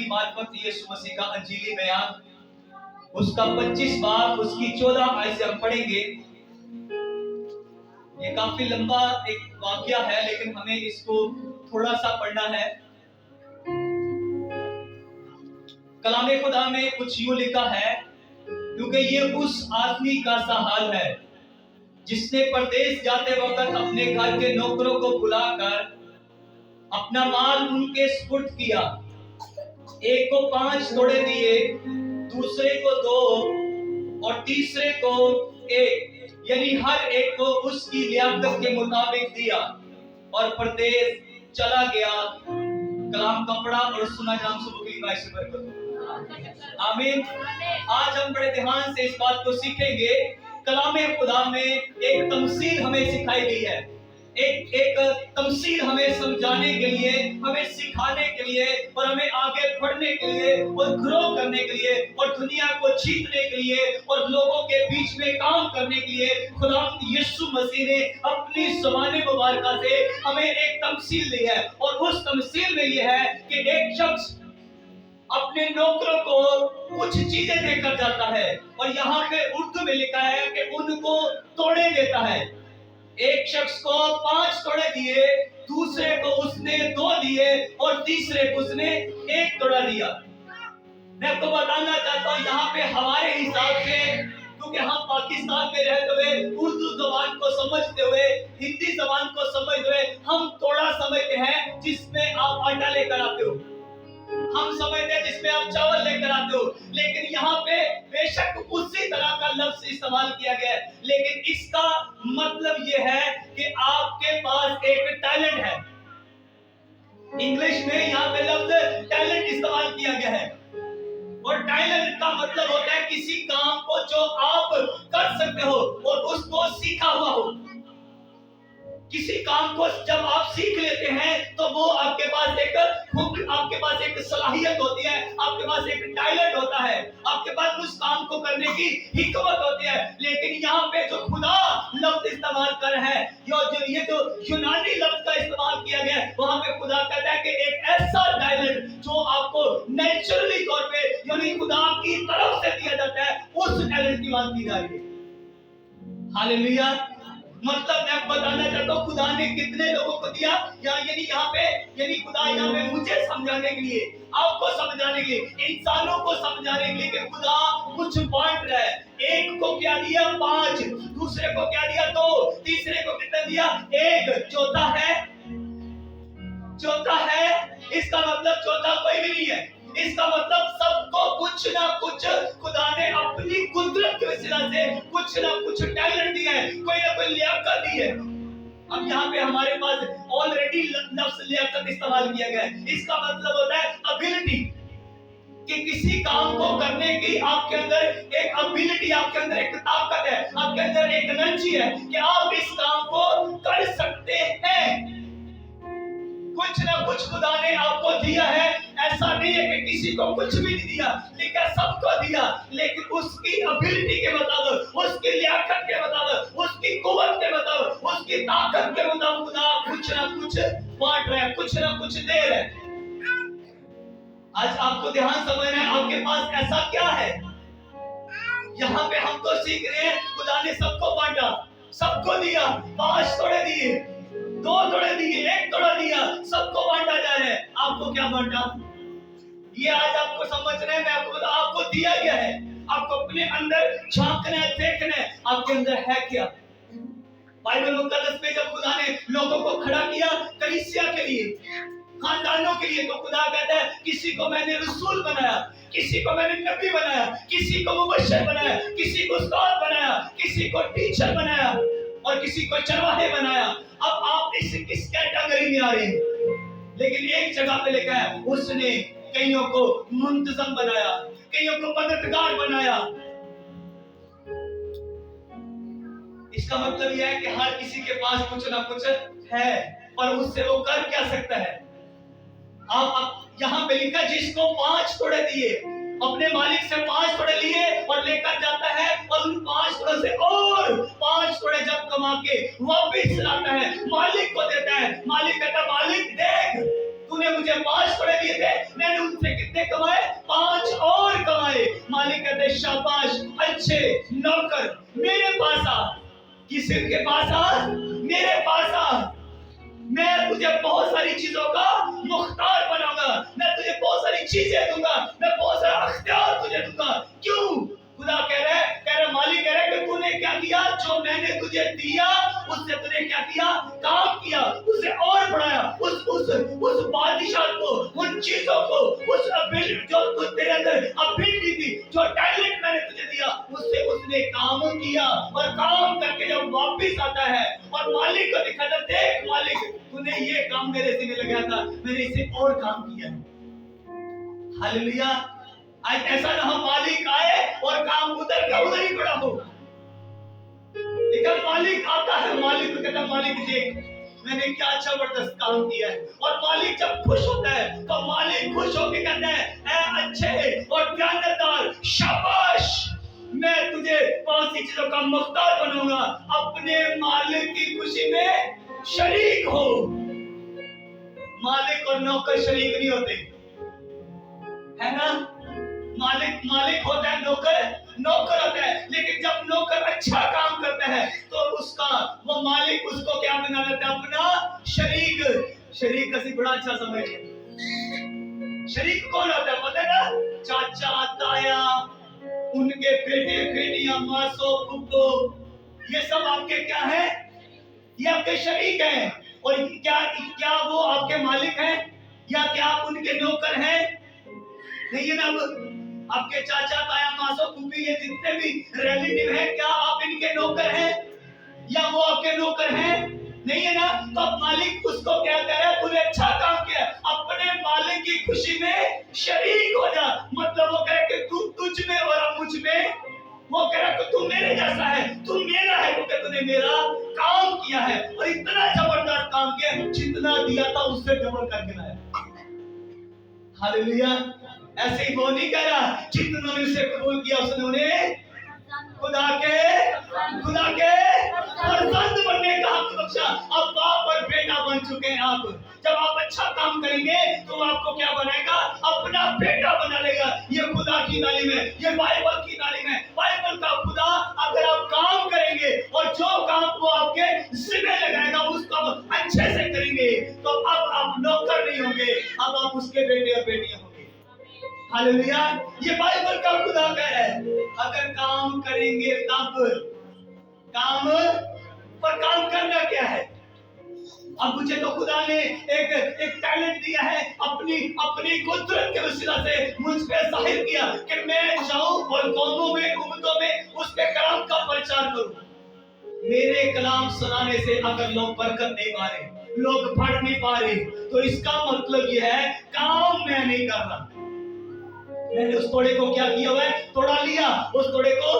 की मार्फत यीशु मसीह का अंजीली बयान, उसका 25 बाब उसकी 14 आयत से हम पढ़ेंगे। ये काफी लंबा एक वाक्या है, लेकिन हमें इसको थोड़ा सा पढ़ना है। कलामे खुदा में कुछ यूं लिखा है, क्योंकि ये उस आदमी का सा हाल है जिसने परदेश जाते वक्त अपने घर के नौकरों को बुलाकर अपना माल उनके सुपुर्द किया। एक को 5 तोड़े दिए, दूसरे को 2 और तीसरे को 1, यानी हर एक को उसकी लियाकत के मुताबिक दिया और परदेश चला गया। कलाम का पढ़ा और सुना जाम सुबह की बाई से बरकत। आमीन। आज हम बड़े ध्यान से इस बात को सीखेंगे। कलामे खुदा में एक तमसील हमें सिखाई गई है, एक तमसील हमें समझाने के लिए, हमें सिखाने के लिए और हमें आगे बढ़ने के लिए और ग्रो करने के लिए और दुनिया को जीतने के लिए और लोगों के बीच में काम करने के लिए खुदा यीशु मसीह ने अपनी ज़बान मुबारका से हमें एक तमसील दी है। और उस तमसील में यह है कि एक शख्स अपने नौकरों को कुछ चीजें देकर जाता है, और यहाँ पे उर्दू में लिखा है कि उनको तोड़े देता है। एक शख्स को 5 तोड़े दिए, दूसरे को उसने 2 दिए और तीसरे को उसने 1 तोड़ा दिया। मैं आपको बताना चाहता हूँ, यहाँ पे हमारे हिसाब से, क्योंकि हम पाकिस्तान में रहते हुए उर्दू जबान को समझते हुए, हिंदी जबान को समझते हुए, हम तोड़ा समझते हैं जिसमें आप आटा लेकर आते हो, हम समझते हैं जिसमें आप चावल लेकर आते हो। लेकिन यहाँ पे बेशक उसी तरह का लफ्ज इस्तेमाल किया गया है, लेकिन इसका मतलब ये है कि आपके पास एक टैलेंट है। इंग्लिश में यहाँ पे लफ्ज टैलेंट इस्तेमाल किया गया है, और टैलेंट का मतलब होता है किसी काम को जो आप कर सकते हो और उसको सीखा हुआ हो। किसी काम को जब आप सीख लेते हैं तो वो आपके पास एक सलाहियत होती है, आपके पास एक टैलेंट होता है, आपके पास उस काम को करने की हिकमत होती है। लेकिन यहाँ पे जो खुदा लफ्ज इस्तेमाल कर है, ये जो यूनानी लफ्ज का इस्तेमाल किया गया है, वहां पे खुदा कहता है कि एक ऐसा टैलेंट जो आपको नेचुरली तौर पे यानी खुदा की तरफ से दिया जाता है, उस टैलेंट की बात की जा रही है। हालेलुया। मतलब मैं बताना चाहता हूँ खुदा ने कितने लोगों को दिया, यानी खुदा यहाँ पे मुझे समझाने के लिए, आपको समझाने के लिए, इंसानों को समझाने के लिए कि खुदा कुछ बांट रहा है। एक को क्या दिया? 5, दूसरे को क्या दिया? 2, तीसरे को कितना दिया? 1। चौथा है, इसका मतलब चौथा कोई भी नहीं है। इसका मतलब सबको कुछ ना कुछ खुदा ने अपनी कुदरत की वजह से कुछ ना कुछ टैलेंट दिया है, कोई ना कोई लियाकत दी है। अब यहाँ पे हमारे पास ऑलरेडी लफ्ज लियाकत इस्तेमाल किया गया है। इसका मतलब होता है एबिलिटी, कि किसी काम को करने की आपके अंदर एक एबिलिटी, आपके अंदर एक ताकत है, आपके अंदर एक एनर्जी है कि आप इस काम को कर सकते हैं। कुछ ना कुछ खुदा ने आपको दिया है। ऐसा नहीं है कि किसी को कुछ भी नहीं दिया, लेकिन सबको दिया, लेकिन उसकी एबिलिटी के मुताबिक, उसकी लियाकत के मुताबिक, उसकी कुव्वत के मुताबिक, उसकी ताकत के मुताबिक खुदा कुछ ना कुछ बांट रहा है, कुछ ना कुछ दे रहा है। आज आपको ध्यान समझना है, आपके पास ऐसा क्या है। यहाँ पे हम तो सीख रहे हैं, खुदा ने सबको बांटा, सबको दिया। 5 तोड़े दिए, 2 तोड़े दिए, 1 तोड़ा दिया, सबको बांटा जा रहा है। आपको क्या बांटा? ये आज आपको समझना है। मैं आपको बता, आपको दिया गया है, आपको अपने अंदर झांकना है, देखना है आपके अंदर है क्या। बाइबल मुकद्दस में जब खुदा ने लोगों को खड़ा किया कलीसिया के लिए, खानदानों के लिए, तो खुदा कहता है किसी को मैंने रसूल बनाया, किसी को मैंने नबी बनाया, किसी को मुबश्शिर बनाया, किसी को उस्ताद बनाया, किसी को टीचर बनाया और किसी को चरवाहे बनाया। अब आप किस कैटेगरी में आ रहे हैं? लेकिन एक जगह पे लिखा है उसने कईयों को मुंतजम बनाया, कईयों को मददगार बनाया। इसका मतलब यह है कि हर किसी के पास कुछ ना कुछ है, पर उससे वो कर क्या सकता है। आप यहाँ पे लिखा जिसको 5 तोड़े दिए, अपने मालिक से 5 तोड़े लिए और लेकर जाता है, और उन 5 तोड़े से और 5 तोड़े जब कमा के वापिस लाता है, मालिक को देता है। मालिक कहता है मालिक देख, तूने मुझे 5 तोड़े दिए थे, मैंने उनसे कितने कमा मिस्र के पास आ, मेरे पास आ, मैं तुझे बहुत सारी चीजों का मुख्तार बनाऊंगा, मैं तुझे बहुत सारी चीजें दूंगा, मैं बहुत सारा अख्तियार तुझे दूंगा। क्यों? खुदा कह रहा है, मालिक कह रहा है कि तूने क्या किया, जो मैंने तुझे दिया उससे तूने क्या किया, काम किया, उसे और बढ़ाया, उस बादशाह को, उन चीजों को, उस अबिलिटी जो तू तेरे अंदर अबिलिटी थी, जो टैलेंट मैंने तुझे दिया, उससे उसने काम किया। और काम करके जब वापस आता है और मालिक को दिखाता, देख मालिक तूने ये काम मेरे से लगाया था, मैंने इसे और काम किया। हालेलुया। आज ऐसा ना हो मालिक आए और काम उधर का उधर ही पड़ा हो, लेकिन मालिक आता है, मालिक को कहता है मालिक देख मैंने क्या अच्छा जबरदस्त काम किया है। और मालिक जब खुश होता है तो मालिक खुश होकर कहता है ऐ अच्छे और ध्यानदार, शाबाश, मैं तुझे बहुत सी चीजों का मुख्तार बनाऊंगा, अपने मालिक की खुशी में शरीक हो। मालिक और नौकर शरीक नहीं होते, है ना? मालिक होता है, नौकर होता है। लेकिन जब नौकर अच्छा काम करता है तो वो मालिक उसको क्या बना लेता है, अपना शरीक कसी बड़ा अच्छा समझ है। शरीक कौन होता है पता है ना? चाचा, ताया, उनके बेटे बेटियां, मासो, फुप्पो, ये सब आपके क्या है? ये आपके शरीक हैं। और क्या वो आपके मालिक हैं या क्या आप उनके नौकर हैं? नहीं है ना? आपके चाचा, ताया, मासो, फूफी, ये जितने भी रिलेटिव हैं, क्या आप इनके नौकर हैं या वो आपके नौकर हैं? नहीं है ना? तो अब मालिक उसको क्या कह रहा है, तूने अच्छा काम किया, अपने मालिक की खुशी में शरीक हो जा। मतलब वो कह रहा है कि तू तुझ में और मुझ में, वो कह रहा है कि तू मेरे जैसा है, तू मेरा है, क्योंकि तूने मेरा काम किया है और इतना जबरदस्त काम किया, जितना दिया था उससे डबल करके लाया। हालेलुया। ऐसे ही वो नहीं कह रहा, जिन्होंने उसे कबूल किया उसने उन्हें खुदा के फर्जंद बनने का हक बख्शा। अब बाप और बेटा बन चुके हैं आप। जब आप अच्छा काम करेंगे तो आपको क्या बनाएगा, अपना बेटा बना लेगा। ये खुदा की तालीम है, ये बाइबल की तालीम है। बाइबल का खुदा अगर आप काम करेंगे और जो काम वो आपके जिम्मे लगाएगा उसको आप अच्छे से करेंगे तो अब आप नौकर नहीं होंगे, अब आप उसके बेटे और बेटियां होंगे। हालेलुया। ये बाइबल का खुदा कह रहा है, अगर काम करेंगे तब काम करना क्या है? अब मुझे तो खुदा ने एक टैलेंट दिया है, अपनी कुदरत के वसीला से मुझ पे जाहिर किया कि मैं जाऊं और कौमों में, उम्मतों में उसके कलाम का प्रचार करूं। मेरे कलाम सुनाने से अगर लोग बरकत नहीं पा रहे, लोग पढ़ नहीं पा रहे, तो इसका मतलब यह है काम मैं नहीं कर रहा। मैंने उस तोड़े को क्या किया हुआ है, तोड़ा लिया, उस तोड़े को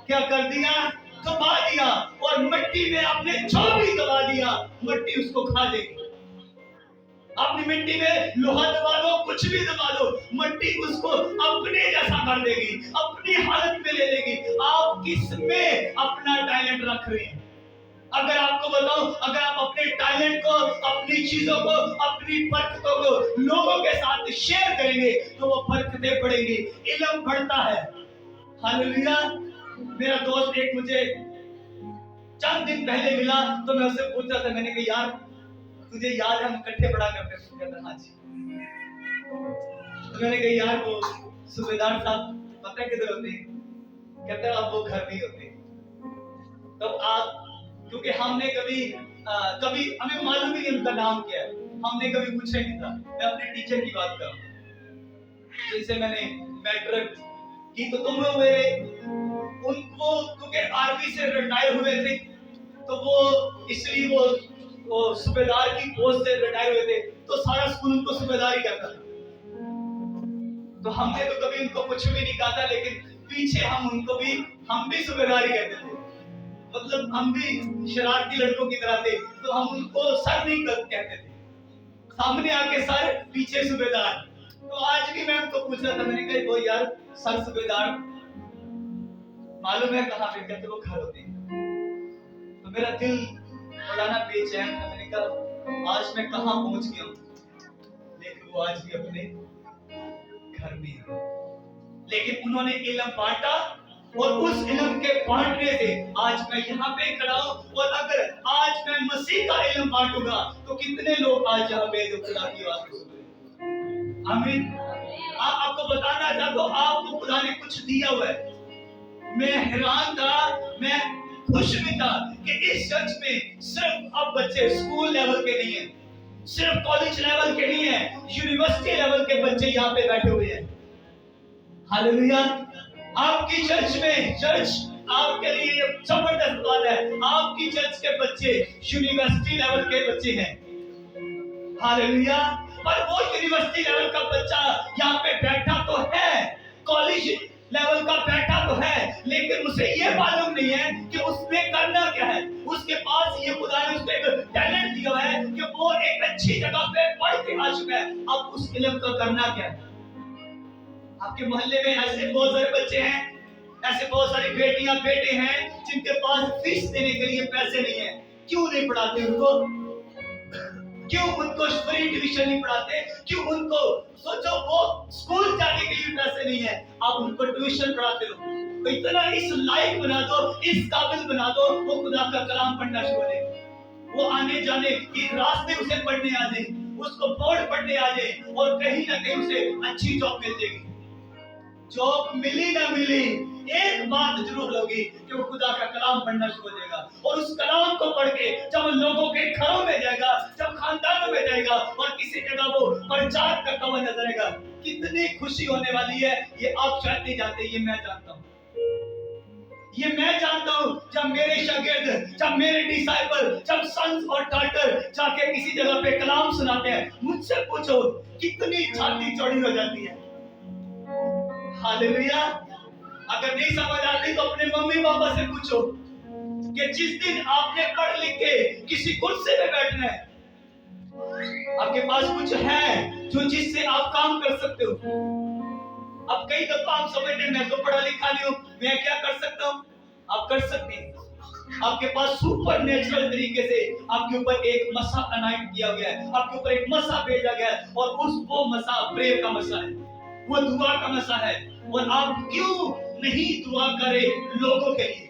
क्या कर दिया, दबा दिया, और मिट्टी में आपने जो भी दबा दिया मिट्टी उसको खा लेगी। अपनी मिट्टी में लोहा दबा दो, कुछ भी दबा दो, मिट्टी उसको अपने जैसा कर देगी, अपनी हालत में ले लेगी। आप किसमें अपना टैलेंट रख रहे हैं? अगर आपको बताऊं, अगर आप अपने टैलेंट को, अपनी चीजों को, अपनी बरकतों को लोगों के साथ शेयर करेंगे तो वो बरकतें बढ़ेंगी, इल्म बढ़ता है। हालेलुया। मेरा दोस्त एक मुझे चंद दिन पहले मिला तो मैं उससे पूछ रहा था, मैंने कहा यार तुझे याद है हम इकट्ठे पढ़ा करते थे? कहता हाँ जी। तो मैंने कहा यार वो सूबेदार साहब पता है किधर होते हैं? कहता अब वो घर में होते हैं। तो आप, क्योंकि हमने कभी हमें मालूम ही नहीं उनका नाम क्या है, हमने कभी पूछा ही नहीं था। मैं अपने टीचर की बात कर रहा हूँ, जैसे मैंने मैट्रिक की तो तुम लोग मेरे उनको, क्योंकि आर्मी से रिटायर हुए थे तो वो इसलिए वो सूबेदार की पोस्ट से रिटायर हुए थे, तो सारा स्कूल उनको सूबेदार ही कहता था। तो हमने तो कभी उनको कुछ भी नहीं कहा था, लेकिन पीछे हम भी सूबेदार ही कहते थे। मतलब हम भी शरारती लड़कों की तरह थे, तो हम उनको सर नहीं कहते थे, सामने आके सर, पीछे सूबेदार। तो आज भी मैं उनको पूछ रहा था, मैंने कहा वो यार सर सूबेदार मालूम है कहाँ पे? कहते वो घर होते हैं। तो मेरा दिल बड़ा ना बेचैन था, मैंने कहा आज मैं कहाँ पहुंच गया हूँ, लेकिन वो आज भी अपने घर में है। लेकिन उन्होंने इल्म बांटा और उस इल्म के बांटने से आज मैं यहाँ पे खड़ा हूँ। और अगर आज मैं मसीह का इल्म बांटूंगा तो कितने लोग आज यहाँ पे जो खुदा की बात सुन रहे हैं। आमीन। आपको बताना चाहता हूँ, आपको खुदा ने कुछ दिया हुआ है। मैं हैरान था, मैं खुश भी था कि इस चर्च में सिर्फ अब बच्चे स्कूल लेवल के नहीं है, सिर्फ कॉलेज लेवल के नहीं है, यूनिवर्सिटी लेवल के बच्चे यहाँ पे बैठे हुए हैं। हालेलुया। आपकी चर्च में, चर्च आपके लिए जबरदस्त बात है, आपकी चर्च के बच्चे यूनिवर्सिटी लेवल के बच्चे हैं। हालेलुया। पर वो यूनिवर्सिटी लेवल का बच्चा यहाँ पे बैठा तो है, कॉलेज लेवल का बैठा तो है, लेकिन उसे ये मालूम नहीं है कि उसने करना क्या है। उसके पास ये खुदा ने उसको एक टैलेंट दिया है कि वो एक अच्छी जगह पे पढ़ के आ चुका है, अब उस इल्म का करना क्या है। आपके मोहल्ले में ऐसे बहुत सारे बच्चे हैं, ऐसे बहुत सारी बेटियां बेटे हैं जिनके पास फीस देने के लिए पैसे नहीं है। क्यों नहीं पढ़ाते उनको? क्यों उनको फ्री ट्यूशन नहीं पढ़ाते? क्यों उनको, सोचो वो स्कूल जाने के लिए पैसे नहीं है, आप उनको ट्यूशन पढ़ाते हो। तो इतना इस लायक बना दो, इस काबिल बना दो, वो खुदा का कलाम पढ़ना शुरू करे। वो आने जाने के रास्ते उसे पढ़ने आ जाए, उसको बोर्ड पढ़ने आ जाए, और कहीं ना कहीं उसे अच्छी जॉब मिल जाएगी। जॉब मिली ना मिली, एक बात जरूर होगी कि वो खुदा का कलाम पढ़ना शुरू हो जाएगा। और उस कलाम को पढ़ के जब लोगों के घरों में जाएगा, जब खानदानों में जाएगा, और किसी जगह वो प्रचार करता हुआ नजर आएगा, कितनी खुशी होने वाली है ये आप शायद नहीं जानते, ये मैं जानता हूँ। ये मैं जानता हूँ। जब मेरे शागिर्द, जब मेरे डिसाइपल, जब सन्स और डॉटर जाके किसी जगह पे कलाम सुनाते हैं, मुझसे पूछो कितनी छाती चौड़ी हो जाती है। हालेलुया। अगर नहीं समझ आती तो अपने मम्मी पापा से पूछो कि जिस दिन आपने पढ़ लिख के किसी कुर्सी पे बैठना है, आपके पास कुछ है जो जिससे आप काम कर सकते हो। अब कई दफा हम समझते हैं मैं तो पढ़ा लिखा नहीं हूँ, मैं क्या कर सकता हूँ? आप कर सकते हैं। आपके पास सुपर नेचुरल तरीके से आपके ऊपर एक मसा अनाइट किया गया है, आपके ऊपर एक मसा भेजा गया है, और वो मसा प्रेयर का मसा है, वो दुआ का मसा है। और आप क्यों नहीं दुआ करें लोगों के लिए?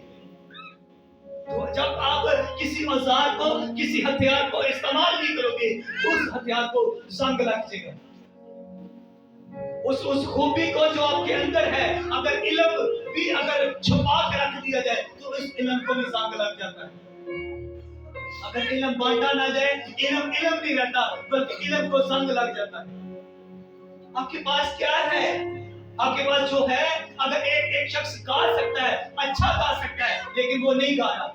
तो जब आप किसी औजार को, किसी हथियार को इस्तेमाल नहीं करोगे, उस हथियार को जंग लग जाएगा। उस खूबी को जो आपके अंदर है, अगर इल्म भी अगर छुपा के रख दिया जाए तो इस इल्म को भी जंग लग जाता है। अगर इल्म बांटा ना जाए, इल्म नहीं रहता, बल्कि इल्म को जंग लग जाता है। आपके पास क्या है? आपके पास जो है, अगर एक शख्स गा सकता है, अच्छा गा सकता है, लेकिन वो नहीं गा रहा,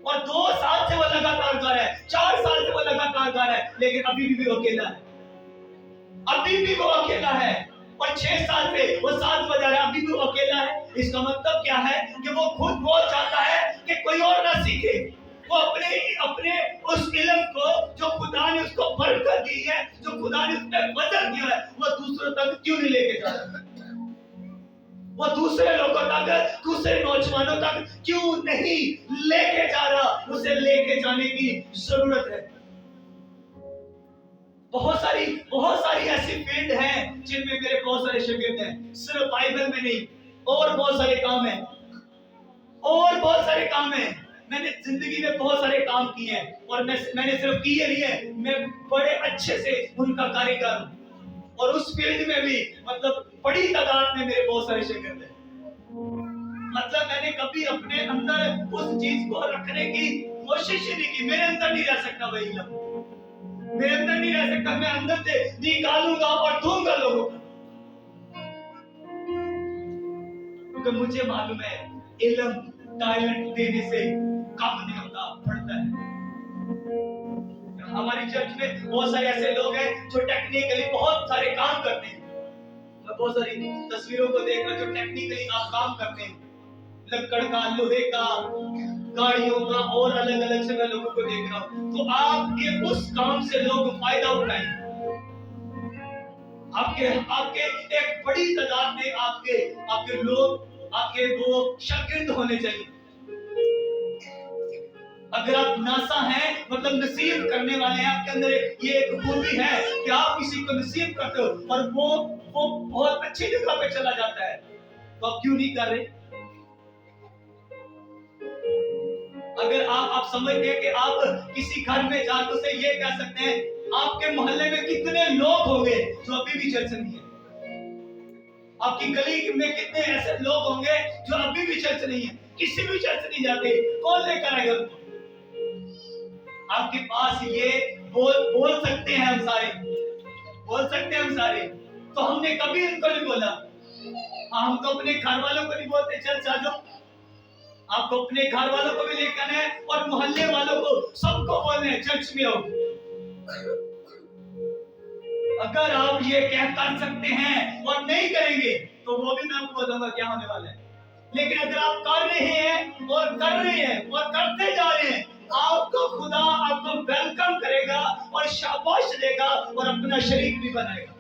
और 2 साल से वो लगातार गा रहा है, 4 साल से वो लगातार गा रहा है, लेकिन अभी भी वो अकेला है, अभी भी वो अकेला है। और 6 साल से वो साथ बजा रहा है, अभी भी वो अकेला है। इसका मतलब क्या है कि वो खुद बहुत चाहता है कि कोई और ना सीखे। वो अपने उस इल्म को जो खुदा ने उसको बरकत दी है, जो खुदा ने उस पर वजन दिया है, वो दूसरों तक क्यों नहीं लेके जा रहा? वो दूसरे लोगों तक, दूसरे नौजवानों तक क्यों नहीं लेके जा रहा? उसे लेके जाने की जरूरत है। बहुत सारी ऐसी फील्ड हैं जिनमें मेरे बहुत सारे शागिर्द हैं, सिर्फ बाइबल में नहीं, और बहुत सारे काम हैं, और बहुत सारे काम हैं। मैंने जिंदगी में बहुत सारे काम किए हैं, और मैंने सिर्फ किए नहीं है, मैं बड़े अच्छे से उनका कारीगर हूं। और उस फील्ड में भी मतलब बड़ी तादाद में मेरे बहुत सारे शागिर्द हैं। मतलब मैंने कभी अपने अंदर उस चीज को रखने की कोशिश ही नहीं की। मेरे अंदर नहीं रह सकता वही इल्म, मेरे अंदर नहीं रह सकता। मैं अंदर से निकालूंगा और दूंगा लोगों को, क्योंकि मुझे मालूम है इल्म टैलेंट देने से काम नहीं होता, बढ़ता है। हमारी चर्च में बहुत सारे ऐसे लोग हैं जो टेक्निकली बहुत सारे काम करते हैं। मैं बहुत सारी तस्वीरों को देख रहा हूं जो टेक्निकली आप काम करते हैं, लकड़ का, लोहे का, गाड़ियों का, और अलग अलग से मैं लोगों को देख रहा हूं। तो आपके उस काम से लोग फायदा उठाएं। आपके एक बड़ी तादाद में आपके लोग, आपके वो शागिर्द होने चाहिए। अगर आप नासा हैं, मतलब नसीब करने वाले हैं, आपके अंदर ये एक खूबी है कि आप किसी को नसीब करते हो, और वो बहुत अच्छी जगह पे चला जाता है, तो आप क्यों नहीं कर रहे? अगर आप समझते हैं कि आप किसी घर में जाकर उसे ये कह सकते हैं, आपके मोहल्ले में कितने लोग होंगे जो अभी भी चर्च नहीं है? आपकी गली में कितने ऐसे लोग होंगे जो अभी भी चर्च नहीं है, किसी भी चर्च नहीं जाते? कौन लेकर आएगा उनको? आपके पास ये बोल सकते हैं हम सारे, बोल सकते हैं हम सारे, तो हमने कभी उनको नहीं बोला। हम तो अपने घर वालों को नहीं बोलते चर्च आ जाओ, आपको अपने घर वालों को भी लेकर आना है और मोहल्ले वालों को, सबको बोलना है चर्च में आओ। अगर आप ये कर सकते हैं और नहीं करेंगे तो वो भी मैं आपको बताऊंगा क्या होने वाला है। लेकिन अगर आप कर रहे हैं और कर रहे हैं और करते जा रहे हैं, आपको खुदा आपको वेलकम करेगा और शाबाश देगा और अपना शरीक भी बनाएगा।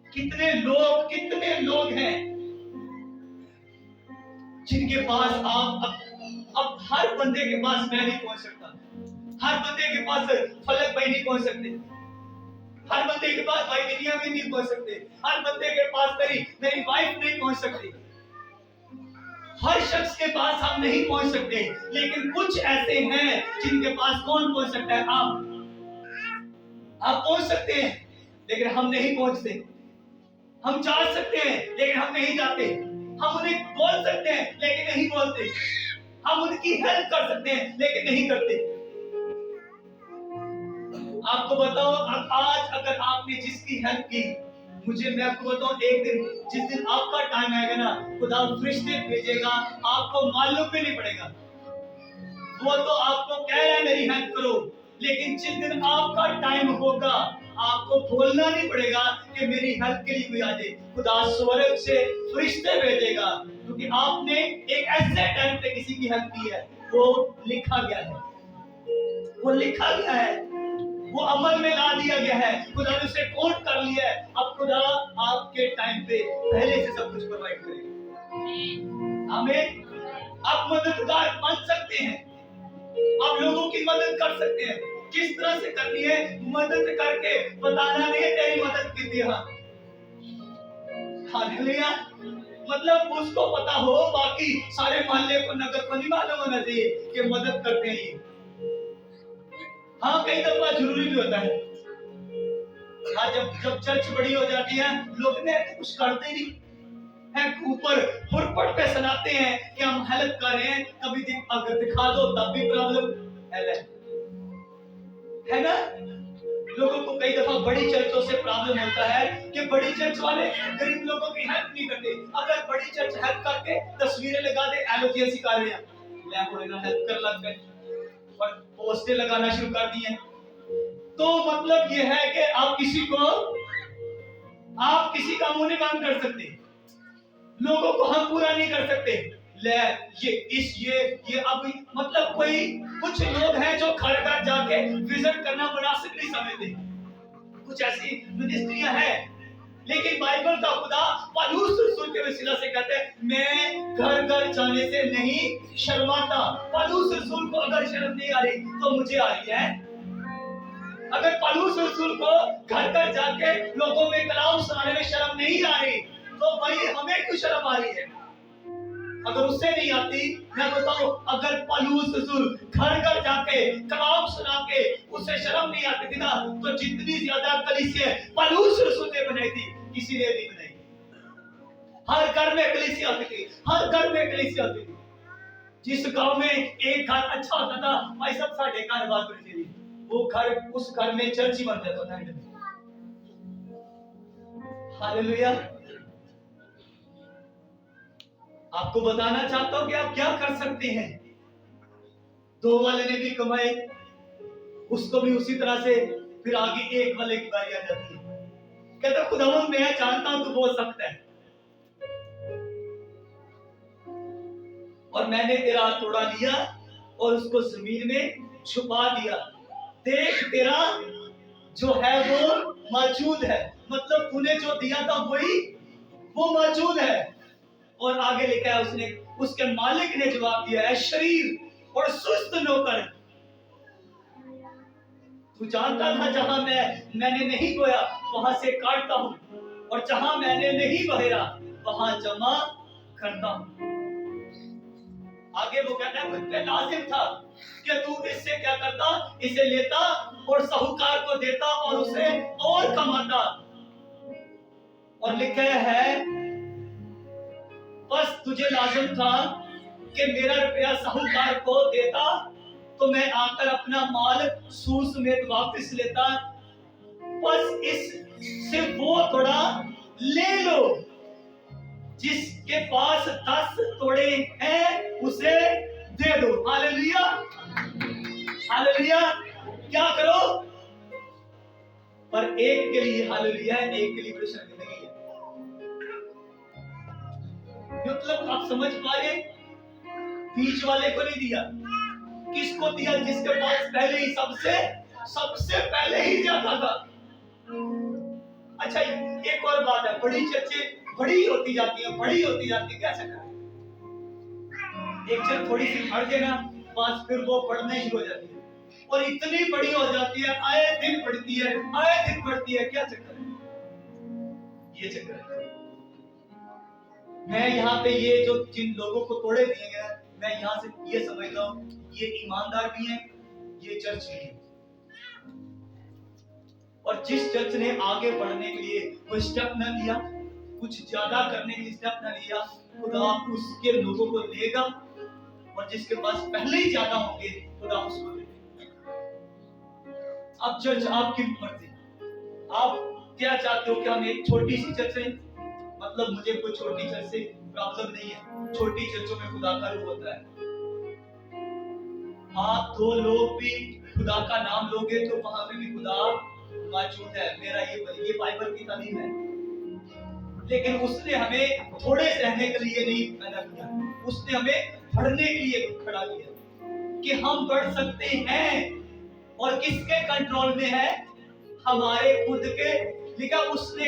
कितने लोग हैं जिनके पास अब हर बंदे के पास मैं नहीं पहुंच सकता, हर बंदे के पास फलक भाई नहीं पहुंच सकते, हर बंदे के पास भाई दुनिया में नहीं पहुंच सकते, हर बंदे के पास मेरी वाइफ नहीं पहुंच सकती, हर शख्स के पास हम नहीं पहुंच सकते। लेकिन कुछ ऐसे हैं जिनके पास कौन पहुंच सकता है? आप पहुंच सकते हैं लेकिन हम नहीं पहुंचते। हम जा सकते हैं लेकिन हम नहीं जाते। हम उन्हें बोल सकते हैं लेकिन नहीं बोलते। हम उनकी हेल्प कर सकते हैं लेकिन नहीं करते। आपको बताओ, आज अगर आपने जिसकी हेल्प की, मैं आपको बताऊं, एक दिन जिस दिन आपका टाइम आएगा ना, खुदा फरिश्ते भेजेगा, आपको मालूम भी नहीं पड़ेगा। वो तो आपको कह रहा है मेरी हेल्प करो, लेकिन जिस दिन आपका टाइम होगा आपको बोलना नहीं पड़ेगा कि मेरी हेल्प के लिए कोई आ जाए। खुदा स्वर्ग से फरिश्ते भेजेगा, क्योंकि आपने एक ऐसे टाइम पे किसी की हेल्प की है। वो लिखा गया है, वो लिखा गया है, वो अमल में ला दिया गया है, खुदा ने उसे कोट कर लिया है। अब खुदा आपके टाइम पे पहले से सब कुछ प्रोवाइड करेगा। आमीन। आप मददगार बन सकते हैं, आप लोगों की मदद कर सकते हैं। किस तरह से करनी है? मदद करके बताना नहीं तेरी मदद की थी। हालेलुया। मतलब उसको पता हो, बाकी सारे मोहल्ले को, नगर को नहीं मालूम होना चाहिए कि मदद करते हैं। हाँ, कई दफा जरूरी भी होता है। हाँ, जब चर्च बड़ी हो जाती है, लोग ने कुछ करते नहीं है, ऊपर पुरपट पे सुनाते हैं कि हम हेल्प कर रहे हैं, कभी अगर दिखा दो तब भी प्रॉब्लम है ना। लोगों को कई दफा बड़ी चर्चों से प्रॉब्लम होता है कि बड़ी चर्च वाले गरीब लोगों की हेल्प नहीं करते। अगर बड़ी चर्च हेल्प करके तस्वीरें लगा दे, एलोजिया सिखा रहे हैं, हेल्प कर लग गए और पोस्टर लगाना शुरू कर दिए, तो मतलब ये है कि आप किसी का मुंह नहीं बंद कर सकते, लोगों को हम पूरा नहीं कर सकते। ये अब मतलब कुछ लोग हैं जो घर घर जाके विजिट करना मुनासिब नहीं समझते। कुछ ऐसी मिनिस्ट्रियां हैं, लेकिन बाइबल का खुदा पौलुस रसूल के वसीला से कहते हैं, मैं घर घर जाने से नहीं शर्माता। पौलुस रसूल को अगर शर्म नहीं आ रही तो मुझे आ रही है। अगर पौलुस रसूल को घर घर जाके लोगों में कलाम सुनाने में शर्म नहीं आ रही तो भाई हमें क्यों शर्म आ रही है? अगर उससे नहीं आती, मैं बताऊं, अगर पौलुस रसूल घर घर जाके कलाम सुना के उसे शर्म नहीं आती थी ना, तो जितनी ज्यादा कलीसिया पौलुस रसूल ने बनाई थी किसी ने नहीं बनाई। हर घर में कलीसिया आती थी, हर घर में कलीसिया आती थी। जिस गांव में एक घर अच्छा होता था, भाई सब साढ़े घर बात करनी चाहिए, वो घर, उस घर में चर्च ही बन जाता था। हालेलुया। आपको बताना चाहता हूं कि आप क्या कर सकते हैं। दो वाले ने भी कमाए, उसको भी उसी तरह से फिर आगे एक वाले की बारी आ जाती है। कहता खुदावंद मैं जानता हूं तू बहुत सख्त है और मैंने तेरा हथौड़ा लिया और उसको जमीन में छुपा दिया। देख तेरा जो है वो मौजूद है, मतलब तूने जो दिया था वो मौजूद है। और आगे लिखा है, उसके मालिक ने जवाब दिया है, शरीर और सुस्त नौकर, तू जानता था जहां मैंने नहीं बोया वहां से काटता हूं, और जहां मैंने नहीं बहेरा वहां जमा करता हूं। आगे वो कहता है मुझ पे लाजिम था कि तू इससे क्या करता, इसे लेता और साहूकार को देता और उसे और कमाता। और लिखा है बस तुझे लाजिम था कि मेरा रुपया साहूकार को देता तो मैं आकर अपना माल सूद समेत वापस लेता। बस इससे वो थोड़ा ले लो, जिसके पास 10 तोड़े हैं उसे दे दो। Hallelujah, hallelujah. क्या करो? पर एक के लिए हालेलुया, एक के लिए बड़ी शर्मिंदगी है। मतलब आप समझ पा रहे, बीच वाले को नहीं दिया, किसको दिया? जिसके पास पहले ही सबसे पहले ही ज्यादा था। अच्छा, एक और बात है, बड़ी चर्चें बड़ी होती जाती है, बड़ी होती जाती है, कैसे करें? एक चर्च थोड़ी सी बढ़ के ना, बस फिर वो बढ़ने शुरू हो जाती है और इतनी बड़ी हो जाती है, आए दिन बढ़ती है, आए दिन बढ़ती है। क्या चक्कर है? ये चक्कर है। मैं यहाँ पे ये जो जिन लोगों को तोड़े दिए गए, मैं यहाँ से ये समझता हूँ ये ईमानदार भी हैं, ये चर्च भी है। और जिस चर्च ने आगे बढ़ने के लिए कोई स्टेप न लिया, कुछ ज्यादा करने के लिए स्टेप न लिया, खुदा उसके लोगों को लेगा, और जिसके पास पहले ही ज्यादा होंगे खुदा उसको लेगा। अब चर्च आपकी मर्जी, आप क्या चाहते हो कि हम एक छोटी सी चर्च है? मतलब मुझे कोई छोटी चर्च से प्रॉब्लम नहीं है, छोटी चर्चों में खुदा का रूह होता है। आप 2 लोग भी खुदा का नाम लोगे तो वहां पे भी खुदा मौजूद है। मेरा ये बाइबल की तालीम है। लेकिन उसने हमें थोड़े रहने के लिए नहीं पैदा किया, उसने हमें बढ़ने के लिए खड़ा किया कि हम बढ़ सकते हैं। और किसके कंट्रोल में है? हमारे खुद के। लिखा उसने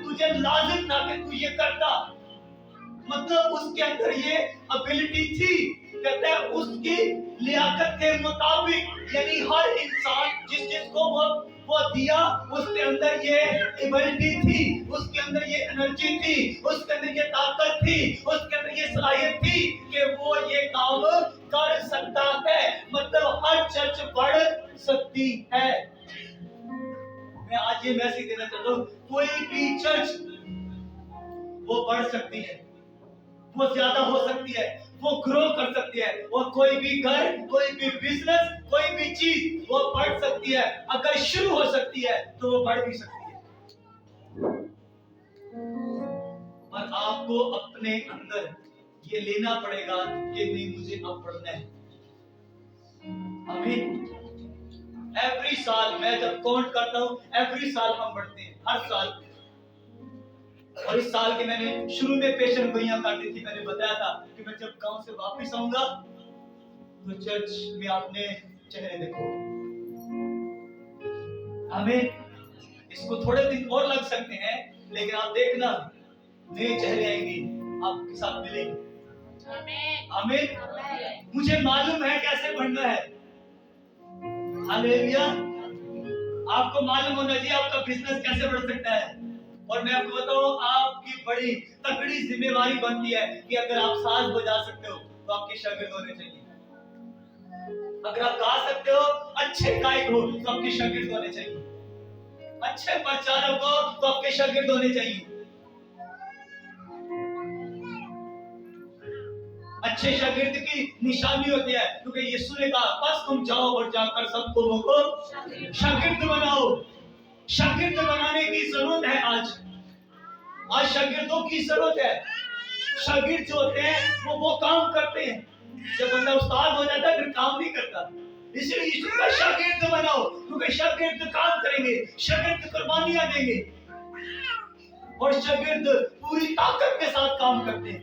तुझे लाजिम था कि तू ये करता, मतलब उसके अंदर ये एबिलिटी थी। कहते हैं उसकी लियाकत के मुताबिक, यानी हर इंसान जिस जिसको वो दिया, उसके अंदर ये एबिलिटी थी, उसके अंदर ये एनर्जी थी, उसके अंदर ये ताकत थी, उसके अंदर ये सलाहियत थी कि वो ये काम कर सकता है। मतलब हर चर्च बढ़ सकती है। मैं आज ये मैसेज देना चाहता हूँ, कोई भी चर्च वो बढ़ सकती है, वो ज्यादा हो सकती है, वो ग्रो कर सकती है। और कोई भी घर, कोई भी बिजनेस, कोई भी चीज वो बढ़ सकती है। अगर शुरू हो सकती है तो वो बढ़ भी सकती है। पर आपको अपने अंदर ये लेना पड़ेगा कि नहीं, मुझे अब बढ़ना है। आमीन। एवरी साल मैं जब काउंट करता हूँ, एवरी साल हम बढ़ते हैं, हर साल। और इस साल के मैंने शुरू में पेशेंट गोइयां काटी थी। मैंने बताया था कि मैं जब गांव से वापस आऊंगा तो चर्च में आपने चेहरे देखो। हमें इसको थोड़े दिन और लग सकते हैं, लेकिन आप देखना नए चेहरे आएंगे, आपके साथ मिलेंगे। आमीन। मुझे मालूम है कैसे बढ़ना है। हालेलुया। आपको मालूम होना चाहिए आपका बिजनेस कैसे बढ़ सकता है। और मैं आपको बताऊं, आपकी बड़ी तगड़ी जिम्मेवारी बनती है कि अगर आप साज बजा सकते हो तो आपके शागिर्द होने चाहिए। अगर आप गा सकते हो, अच्छे गायक हो तो आपके शागिर्द होने चाहिए। अच्छे प्रचारक हो तो आपके शागिर्द होने चाहिए। अच्छे शागिर्द की निशानी होती है, क्योंकि यीशु ने कहा बस तुम जाओ और जाकर सबको लोगों को शागिर्द बनाओ। शागिर्द बनाने की जरूरत है। आज शागिर्दों की जरूरत है। शागिर्द जो होते हैं वो काम करते हैं। जब बंदा उस्ताद हो जाता है फिर काम नहीं करता। इसलिए यीशु का शागिर्द बनाओ, क्योंकि शागिर्द काम करेंगे, शागिर्द कुर्बानियां देंगे और शागिर्द पूरी ताकत के साथ काम करते हैं।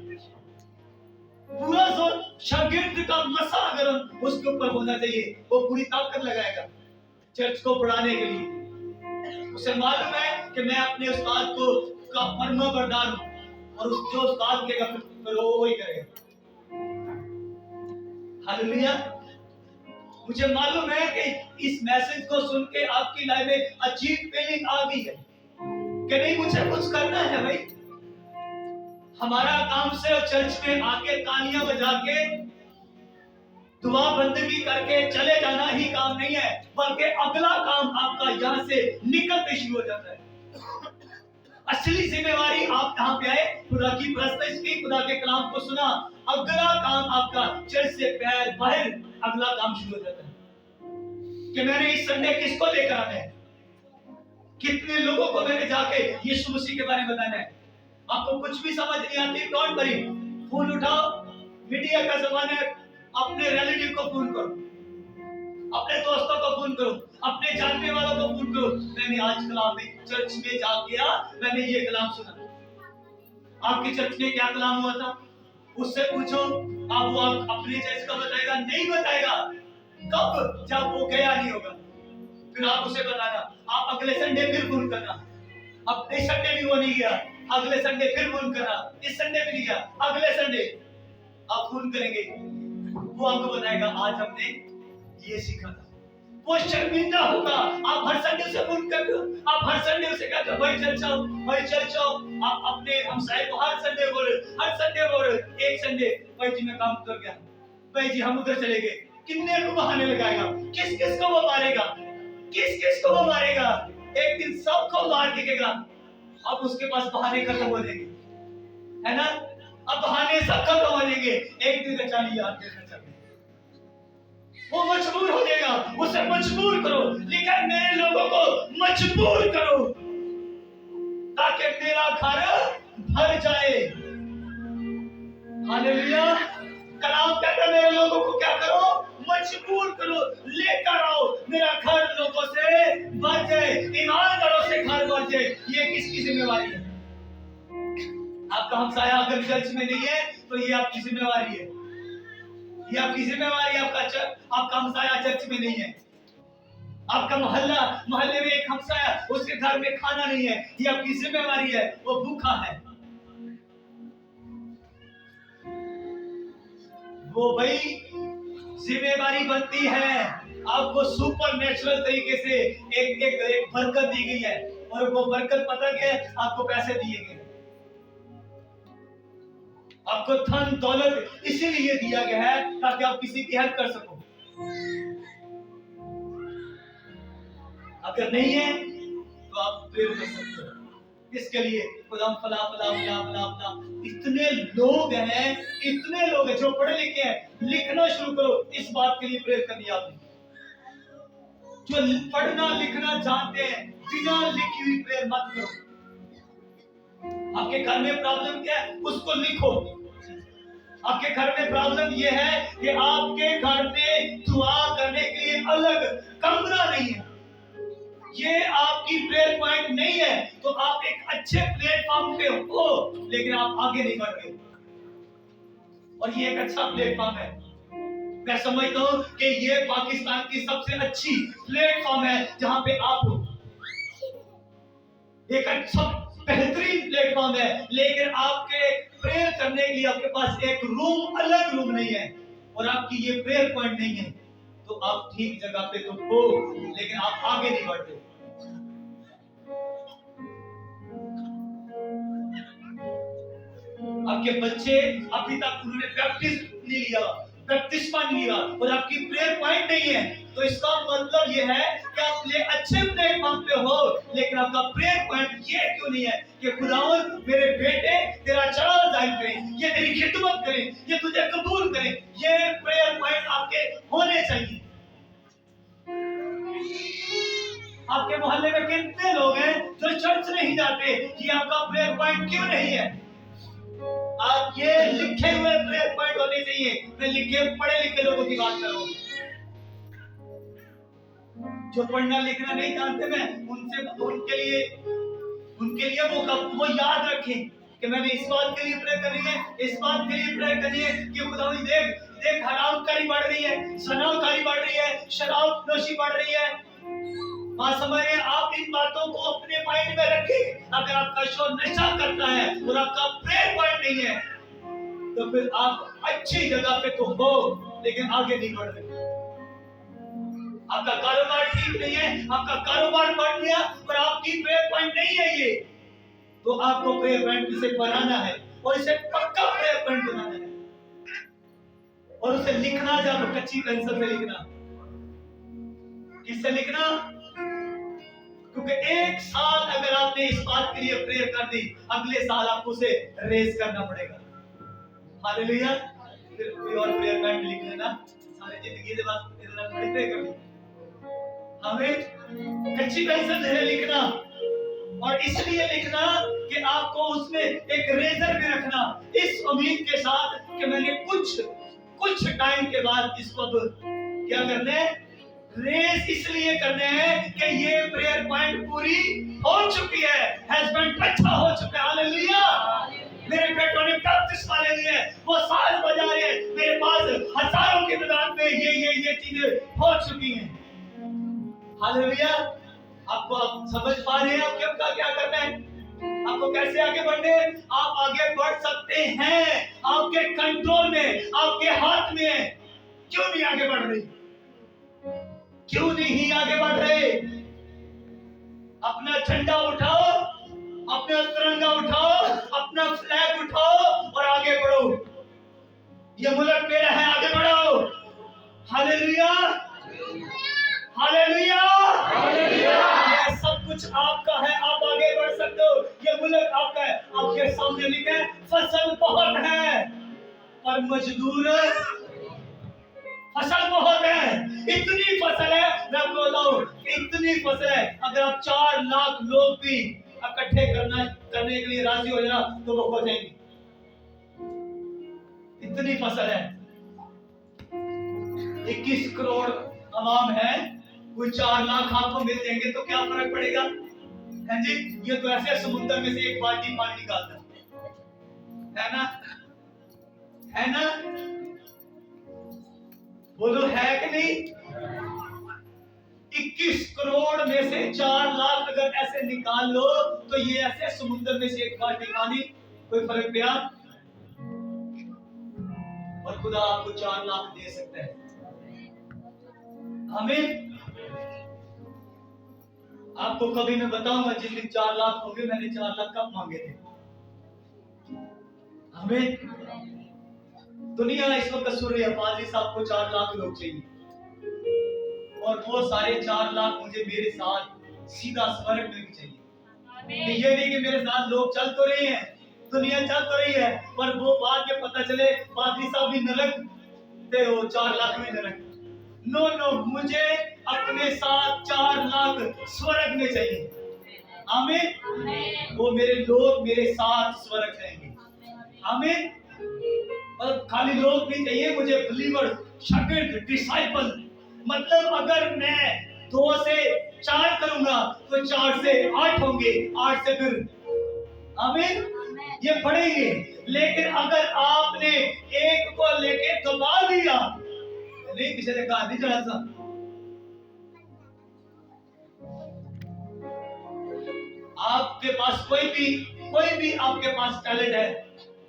पूरा जोर शागिर्द का मसा अगर उसके ऊपर होना चाहिए, वो पूरी ताकत लगाएगा चर्च को बढ़ाने के लिए। उसे मालूम है कि मैं अपने उस्ताद को का फर्मा बरदार हूं और उस जो उस्ताद के फिर वो वही करेगा। हालेलुया। मुझे मालूम है कि इस मैसेज को सुन के आपकी लाइफ में अजीब फीलिंग आ गई है कि नहीं मुझे कुछ करना है भाई। हमारा काम सिर्फ चर्च में आके तालियां बजा के दुआ बंदगी करके चले जाना ही काम नहीं है, बल्कि अगला काम आपका यहाँ से निकलते शुरू हो जाता है। असली जिम्मेवारी आप यहाँ पे आए, खुदा की परस्तिश की, खुदा के कलाम को सुना, अगला काम आपका चर्च से पैर बाहर अगला काम शुरू हो जाता है कि मैंने इस संडे किसको लेकर आना है, कितने लोगों को मैंने जाके यीशु मसीह के बारे में बताना है। आपको कुछ भी समझ नहीं आती, डोंट वरी, फोन उठाओ, मीडिया का जमाना है, अपने रिलेटिव को फोन करो, अपने दोस्तों को फोन करो, अपने जानने वालों को फोन करो, मैंने आज कलाम में चर्च में जाके मैंने ये कलाम सुना, आपके चर्च में क्या कलाम हुआ था, उससे पूछो। अब वो अपने चर्च का बताएगा नहीं बताएगा, कब, जब वो गया नहीं होगा, फिर आप उसे बताना। आप अगले संडे फिर फोन करना, अब इस संडे भी वो नहीं गया, अगले संडे फिर फोन करना, इस संडे भी नहीं गया, अगले संडे आप फोन करेंगे, वो आपको बताएगा आज हमने ये सीखा था। वो शर्मिंदा होगा। आप हर संडे से फोन करते हो, आप हर संडे उसे कहते हो भाई चर्च आओ, भाई चर्च आओ। आप अपने हमसाये को हर संडे बोल, हर संडे बोल, एक संडे भाई जी मैं काम कर गया, भाई जी हम उधर चले गए, कितने को बहाने लगाएगा, किस किस को वो मारेगा, किस किस को वो मारेगा, एक दिन सबको मार देगा। अब उसके पास बहाने खत्म हो जाएंगे, है ना, अब बहाने सब खत्म हो जाएंगे, एक दिन का चाहिए यार देना चाहिए, वो मजबूर हो जाएगा, उसे मजबूर करो, लेकिन मेरे लोगों को मजबूर करो ताकि मेरा घर भर जाए। हालेलुया। कलाम कहता है मेरे लोगों को क्या करो, मजबूर करो, लेकर आओ, मेरा घर लोगों से भर जाए, ईमानदारों से घर भर जाए। ये किसकी जिम्मेवारी है? आपका हमसाया अगर चर्च में नहीं है तो ये आपकी जिम्मेवारी है, ये आपकी जिम्मेवारी। आपका हमसाया चर्च में नहीं है, आपका मोहल्ले में एक हमसाया, उसके घर में खाना नहीं है, ये आपकी जिम्मेवारी है, वो भूखा है, वो भाई जिम्मेवारी बनती है। आपको सुपर नेचुरल तरीके से एक बरकत दी गई है, और वो बरकत पता क्या है, आपको पैसे दिए गए, आपको धन दौलत इसीलिए दिया गया है ताकि आप किसी की हेल्प कर सको। अगर नहीं है तो आप प्रेयर कर सकते हो, इसके लिए खुदा फला फला फला फला फला। इतने लोग हैं जो पढ़े लिखे हैं, लिखना शुरू करो, इस बात के लिए प्रेयर करनी आपने। जो पढ़ना लिखना जानते हैं, बिना लिखी हुई प्रेयर मत करो। आपके घर में प्रॉब्लम क्या है, उसको लिखो। आपके घर में प्रॉब्लम यह है कि आपके घर में दुआ करने के लिए अलग कमरा नहीं है, ये आपकी प्रेयर पॉइंट नहीं है, तो आप एक अच्छे प्लेटफॉर्म पे हो लेकिन आप आगे नहीं बढ़ रहे, और ये एक अच्छा प्लेटफॉर्म है। मैं समझता हूं कि ये पाकिस्तान की सबसे अच्छी प्लेटफॉर्म है जहां पे आप हो, एक अच्छा बेहतरीन प्लेटफॉर्म है, लेकिन आपके प्रेयर करने के लिए आपके पास एक रूम, अलग रूम नहीं है, और आपकी ये प्रेयर पॉइंट नहीं है, तो आप ठीक जगह पे तो हो लेकिन आप आगे नहीं बढ़ते। आपके बच्चे अभी तक उन्होंने प्रैक्टिस नहीं लिया, बपतिस्मा नहीं लिया, और आपकी प्रेयर पॉइंट नहीं है, तो इसका मतलब ये है कि आप अच्छे प्लेटफॉर्म पे हो लेकिन आपका प्रेयर पॉइंट ये क्यों नहीं है कि खुदावंद मेरे बेटे तेरा चढ़ावा जाहिर करें, ये तेरी खिदमत करें, ये तुझे कबूल करें। ये प्रेयर पॉइंट आपके होने चाहिए। आपके मोहल्ले में कितने लोग हैं जो चर्च नहीं जाते, ये आपका प्रेयर पॉइंट क्यों नहीं है? आप ये लिखे हुए प्रेयर पॉइंट होने चाहिए। मैं लिखे पढ़े लिखे लोगों की बात कर रहा हूं, जो पढ़ना लिखना नहीं जानते, मैं उनके लिए वो याद रखें कि मैंने इस बात के लिए प्रे करनी है, इस बात के लिए प्रे करनी है कि खुदावंद देख हरामकारी बढ़ रही है, ज़नाकारी बढ़ रही है, शराब नोशी बढ़ रही है। बात समझ रहे हैं? आप इन बातों को अपने माइंड में रखें। अगर आपका शोर नशा करता है और आपका प्रेयर पॉइंट नहीं है तो फिर आप अच्छी जगह पे तो हो लेकिन आगे नहीं बढ़ रहे। आपका कारोबार ठीक नहीं है, आपका कारोबार बढ़ गया पर आपकी प्रेयर पॉइंट नहीं है ये, तो आपको प्रेयर पॉइंट से बनाना है। और इसे पक्का प्रेयर पॉइंट बनाना है और उसे लिखना, जब कच्ची पेंसिल से लिखना। किससे लिखना? क्योंकि एक साल अगर आपने इस बात के लिए प्रेयर कर दी, अगले साल आपको उसे रेस करना पड़ेगा। हालेलुया। फिर कोई और प्रेयर पॉइंट लिख लेना, सारी जिंदगी के बाद इतना बड़ी प्रेयर करनी। हमें कच्ची पेंसिल से लिखना, और इसलिए लिखना कि आपको उसमें एक रेजर भी रखना, इस उम्मीद के साथ कि मैंने कुछ टाइम के बाद इसको क्या करना है, रेस इसलिए करने हैं कि ये प्रेयर पॉइंट पूरी हो चुकी है, हस्बैंड अच्छा हो चुका है। हालेलुया। मेरे बेटों ने बपतिस्मा ले लिए, वो साज बजा रहे हैं, मेरे पास हजारों की तादाद में ये चीजें हो चुकी हैं। हालेलुया। आपको आप समझ पा रहे हैं आपके क्या करना है, आपको कैसे आगे बढ़ने? आप आगे बढ़ सकते हैं, आपके कंट्रोल में, आपके हाथ में है। क्यों नहीं आगे बढ़ रही? क्यों नहीं आगे बढ़ रहे? अपना झंडा उठाओ, अपना तिरंगा उठाओ, अपना फ्लैग उठाओ और आगे बढ़ो। ये मुल्क मेरा है, आगे बढ़ो। Hallelujah, hallelujah, hallelujah. ये सब कुछ आपका है, आप आगे बढ़ सकते हो। ये मुल्क आपका है। आपके सामने लिखा है फसल बहुत है पर मजदूर, फसल बहुत है, इतनी फसल है, मैं आपको बताऊं, इतनी फसल है, अगर आप 4 लाख लोग भी इकट्ठे करने के लिए राजी हो जाना तो वो हो जाएंगे। इतनी फसल है, 21 करोड़ आवाम है, कोई 4 लाख आपको मिल जाएंगे तो क्या फर्क पड़ेगा? है जी, ये तो ऐसे समुद्र में से एक बाल्टी पानी निकालता है ना, है ना? बोलो है कि नहीं? 21 करोड़ में से 4 लाख अगर ऐसे निकाल लो तो ये ऐसे समुद्र में से एक बाल्टी पानी, कोई फर्क पड़ा? और खुदा आपको 4 लाख दे सकता है। हमें, आपको कभी मैं बताऊंगा जिस दिन 4 लाख होंगे, मैंने 4 लाख कब मांगे थे। हमें दुनिया इस वक्त सुन रही है, पादरी साहब को 4 लाख लोग चाहिए, और वो सारे 4 लाख मुझे मेरे साथ सीधा स्वर्ग में भी चाहिए। ये नहीं कि मेरे साथ लोग चल तो रहे हैं, दुनिया चल तो रही है, पर वो बाद में पता चले पादरी साहब भी नरक थे, वो 4 लाख में नरक। नो, मुझे अपने साथ 4 लाख स्वर्ग में चाहिए। आमीन। वो मेरे लोग मेरे साथ स्वर्ग जाएंगे। आमीन। और खाली लोग नहीं चाहिए मुझे, बिलीवर, शागिर्द, डिसाइपल। मतलब अगर मैं 2 से 4 करूंगा तो 4 से 8 होंगे, 8 से फिर, आमीन, ये बढ़ेंगे। लेकिन अगर आपने एक को लेके दबा दिया, नहीं, किसी ने कहा नहीं चढ़ा सा, आपके पास कोई भी आपके पास टैलेंट है,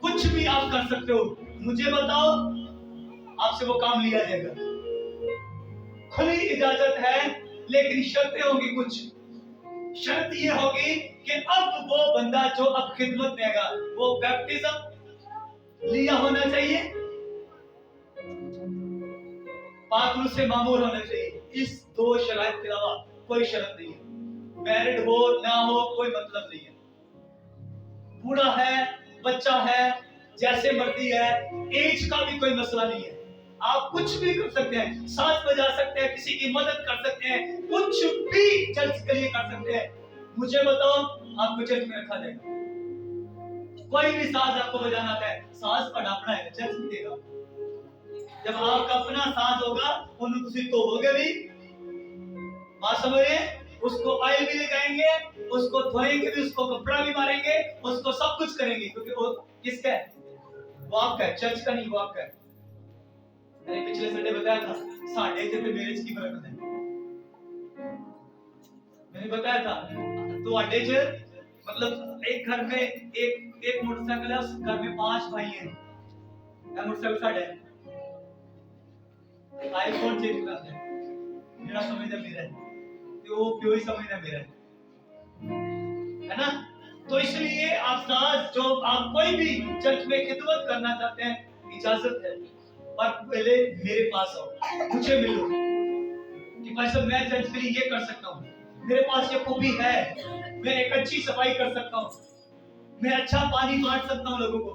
कुछ भी आप कर सकते हो, मुझे बताओ, आपसे वो काम लिया जाएगा। खुली इजाजत है, लेकिन शर्तें होगी। कुछ शर्त ये होगी कि अब वो बंदा जो अब खिदमत में आएगा वो बैप्टिज्म लिया होना चाहिए, पाक से मामूर होना चाहिए। इस 2 शराइत के अलावा कोई शर्त नहीं है। मैरिड हो ना हो कोई मतलब नहीं है, बूढ़ा है, बच्चा है, जैसे मर्जी है, एज का भी कोई मसला नहीं है। आप कुछ भी कर सकते हैं, साथ बजा सकते हैं, किसी की मदद कर सकते हैं, कुछ भी चर्च के लिए कर सकते हैं। मुझे बताओ, आपको चर्च में रखा जाएगा? कोई भी साज आपको बजाना आता है, साज पढ़ापना है, चर्च नहीं देगा। जब आपका अपना साज होगा, उन्हें तो होगे भी, बात समझ रहे हैं? उसको ऑयल भी लगाएंगे, उसको धोएंगे भी, उसको कपड़ा भी मारेंगे, उसको सब कुछ करेंगे, क्योंकि वो किसका है? वो आपका है, चर्च का नहीं, वो आपका है। मैंने पिछले संडे बताया था, साढ़े से मैरिज की बरकत है। मैंने बताया था, तो अड्डे मतलब एक घर में एक मोटरसाइकिल है, उस घर में 5 भाई हैं। मोटरसाइकिल साढ़े आईफोन चेंज करते हैं, मेरा समझदा मेरा है, तो वो प्योर समझदा मेरा है ना? तो इसलिए आप साथ जो आप कोई भी चर्च में खिदमत करना चाहते हैं, इजाजत है, पर पहले मेरे पास आओ, मुझे मिलो कि भाई साहब मैं चर्च के लिए ये कर सकता हूँ, मेरे पास ये खूबी है, मैं एक अच्छी सफाई कर सकता हूँ, मैं अच्छा पानी बांट सकता हूँ लोगों को,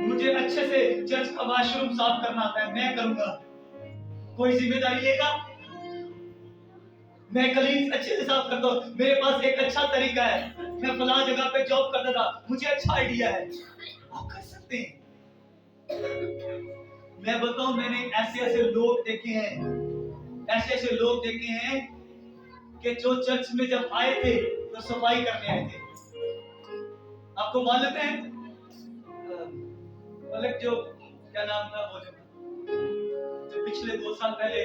मुझे अच्छे से चर्च का वॉशरूम साफ करना आता है, मैं करूंगा। कोई जिम्मेदारी लेगा? मैं क्लीन अच्छे से साफ करता हूँ, मेरे पास एक अच्छा तरीका है, मैं फलां जगह पे जॉब करता था, मुझे अच्छा आइडिया है, आप कर सकते हैं। मैं बताऊं, मैंने ऐसे ऐसे लोग देखे हैं, ऐसे ऐसे लोग देखे हैं कि जो चर्च में जब आए थे तो सफाई करने आए थे। आपको मालूम है मतलब जो क्या नाम था वो जो पिछले 2 साल पहले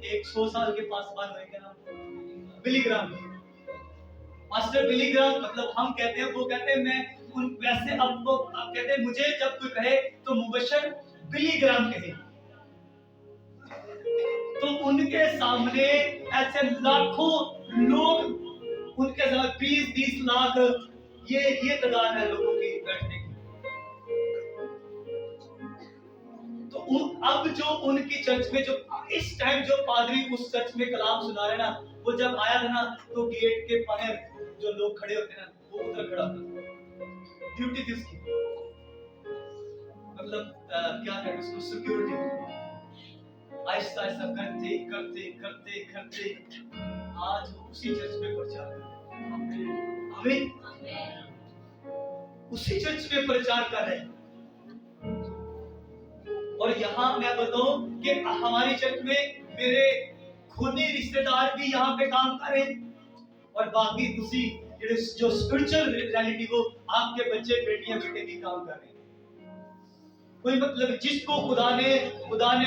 एक 100 साल के पास बात हुई, क्या नाम, बिली ग्राम, मास्टर बिली ग्राम। मतलब हम कहते हैं, वो कहते हैं मैं उन वैसे, अब वो आप कहते हैं मुझे जब कोई कहे तो मुबशर बिली ग्राम कहे, तो उनके सामने ऐसे लाखों लोग, उनके सामने 20-30 लाख ये तादाद है लोगों की बैठने की। तो अब जो उनकी चर्च में जो इस टाइम जो पादरी उस चर्च में कलाम सुना रहे ना, वो जब आया था ना तो गेट के बाहर जो लोग खड़े होते हैं ना, वो उधर खड़ा था, ड्यूटी थी उसकी, मतलब क्या कहते हैं उसको, सिक्योरिटी। आहिस्ता आहिस्ता करते करते करते करते आज उसी चर्च में प्रचार कर रहे हैं। आमीन। उसी चर्च में प्रचार कर रहे हैं। और यहाँ मैं बताऊं कि हमारी चर्च में मेरे खूनी रिश्तेदार भी यहाँ पे काम कर रहे हैं, और बाकी दूसरी जो स्पिरिचुअल रियलिटी को आपके बच्चे बेटियां बेटे भी काम कर रहे हैं। कोई मतलब जिसको खुदा ने